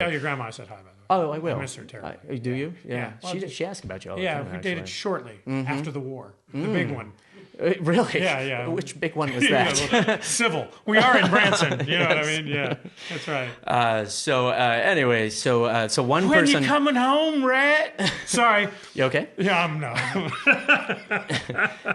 Tell your grandma I said hi, by the way. Oh, I will. I miss her terribly. Do you? Yeah. Well, She asked about you all the yeah, time. we actually. dated shortly after the war. The big one. Really? Yeah. Which big one was that? Civil. We are in Branson. You know what I mean? Yeah, that's right. Anyway, so one When person. you coming home, rat? Sorry. You okay? Yeah, I'm not.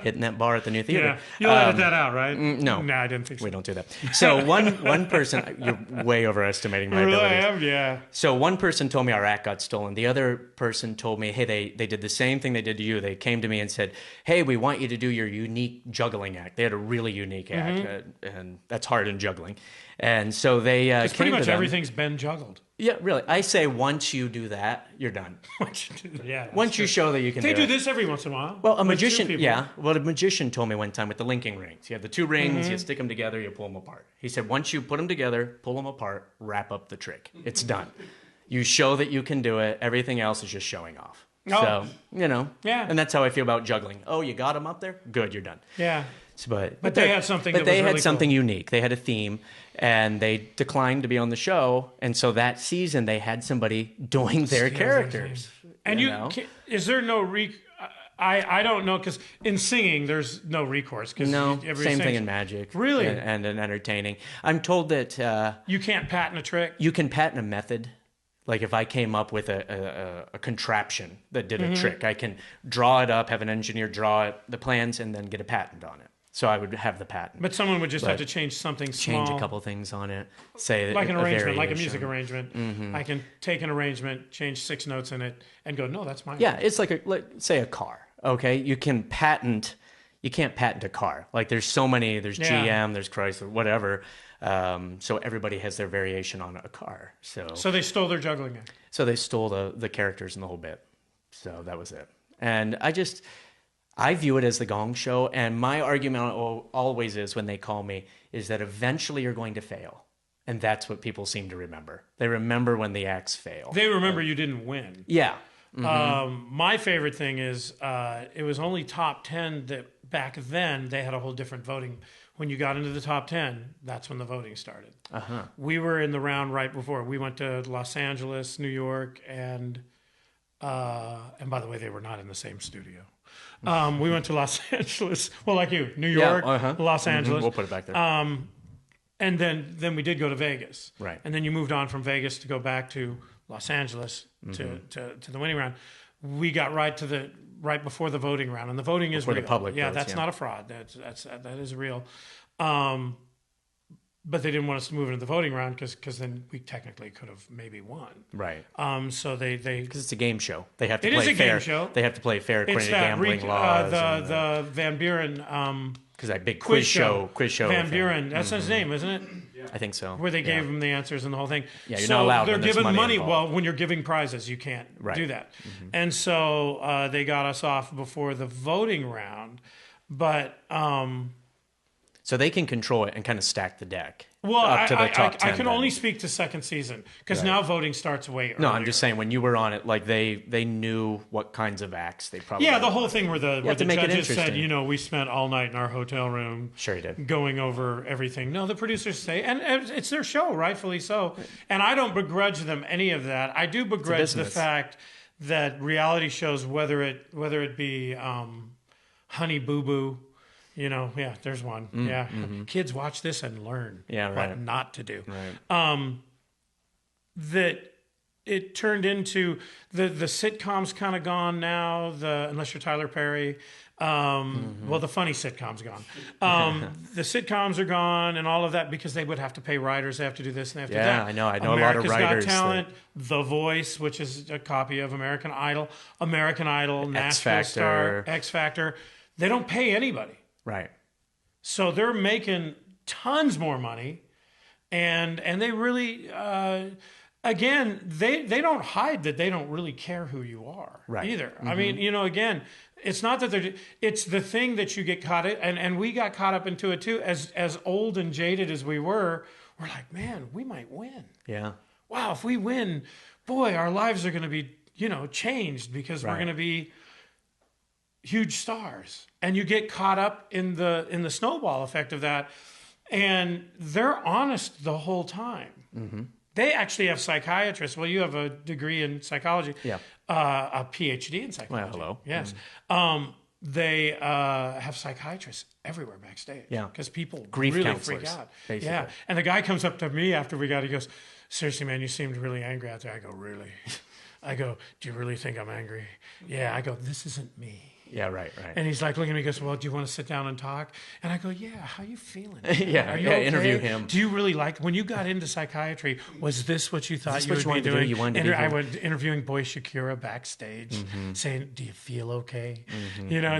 Hitting that bar at the new theater. Yeah, you'll edit that out, right? No. I didn't think so. We don't do that. So one person, you're way overestimating my Really, abilities. I am, yeah. So one person told me our act got stolen. The other person told me, hey, they did the same thing they did to you. They came to me and said, hey, we want you to do your unique juggling act. They had a really unique act, and that's hard in juggling. And so they came pretty much to them. everything's been juggled. Yeah, really. I say once you do that, you're done. Once you show that you can They do do it. this every once in a while. Well, a with two magician, people. yeah. Well, a magician told me one time with the linking rings. You have the two rings, you stick them together, you pull them apart. He said, once you put them together, pull them apart, wrap up the trick. It's done. You show that you can do it. Everything else is just showing off. Oh. So, Yeah. And that's how I feel about juggling. Oh, you got them up there? Good, you're done. Yeah. So, But they had something. But that they was had really something cool. unique. They had a theme, and they declined to be on the show. And so that season, they had somebody doing their characters. And know? Is there no I don't know, because in singing there's no recourse. No, same thing in magic. Really? And in entertaining. I'm told that You can't patent a trick. you can patent a method. Like if I came up with a contraption that did a trick, I can draw it up, have an engineer draw it, the plans, and then get a patent on it. So I would have the patent. But someone would just have to change something small. Change a couple things on it. Say Like an arrangement, like a variation. music arrangement. I can take an arrangement, change 6 notes in it, and go, no, that's mine. Yeah, it's like say a car. Okay, you can't patent a car. Like there's so many. There's GM, there's Chrysler, whatever. So everybody has their variation on a car. So they stole their juggling act. So they stole the characters and the whole bit. So that was it. And I view it as the Gong Show. And my argument always is when they call me is that eventually you're going to fail. And that's what people seem to remember. They remember when the acts fail. They remember you didn't win. Yeah. My favorite thing is it was only top 10 that back then they had a whole different voting. When you got into the top 10, that's when the voting started. We were in the round right before. We went to Los Angeles, New York, and by the way, they were not in the same studio. We went to Los Angeles, well, like you, New York, Los Angeles. We'll put it back there. And then we did go to Vegas. Right. And then you moved on from Vegas to go back to Los Angeles to the winning round. We got right before the voting round, and the voting is real. The public votes, that's not a fraud. That is real. But they didn't want us to move into the voting round because then we technically could have maybe won. Right. So they because it's a game show. They have to It play is a fair. game show. They have to play fair according it's to that gambling laws. the Van Buren because that big quiz show. Van Buren, that's his name, isn't it? I think so. Where they gave him the answers and the whole thing. Yeah, you're not allowed They're when there's giving money. involved. Well, when you're giving prizes, you can't do that. And so they got us off before the voting round. But so they can control it and kind of stack the deck. well, up to the top 10 I can then. only speak to second season because now voting starts way earlier. No, I'm just saying when you were on it, like they knew what kinds of acts they probably. Yeah, the whole thing where the to make it judges said, interesting. we spent all night in our hotel room. Sure, you did. Going over everything. No, the producers say, and it's their show, rightfully so. And I don't begrudge them any of that. I do begrudge the fact that reality shows, whether it be Honey Boo Boo, there's one. Kids watch this and learn what not to do. Right. That it turned into the sitcom's kind of gone now. Unless you're Tyler Perry. Well, the funny sitcom's gone. The sitcoms are gone and all of that because they would have to pay writers. They have to do this and they have to do that. I know a lot of writers. America's Got Talent, The Voice, which is a copy of American Idol, Nashville Star, X Factor. They don't pay anybody. Right. So they're making tons more money. And they really... again, they don't hide that they don't really care who you are either. I mean, again, it's not that it's the thing that you get caught in, and we got caught up into it too. As old and jaded as we were, we're like, man, we might win. Yeah. Wow, if we win, boy, our lives are going to be, changed because we're going to be huge stars. And you get caught up in the snowball effect of that. And they're honest the whole time. They actually have psychiatrists. Well, you have a degree in psychology. Yeah. A PhD in psychology. Well, hello. Yes. They have psychiatrists everywhere backstage. Yeah. Because people Grief really counselors, freak out. basically. Yeah. And the guy comes up to me after we got, he goes, seriously, man, you seemed really angry out there. I go, really? I go, do you really think I'm angry? Yeah. I go, this isn't me. Yeah, right. And he's like looking at me, he goes, well, do you want to sit down and talk? And I go, yeah, how you feeling? Yeah, Are you okay? interview him. Do you really like, when you got into psychiatry, was this what you thought you would be doing? You wanted to be I went interviewing Boy Shakira backstage, saying, do you feel okay? You know,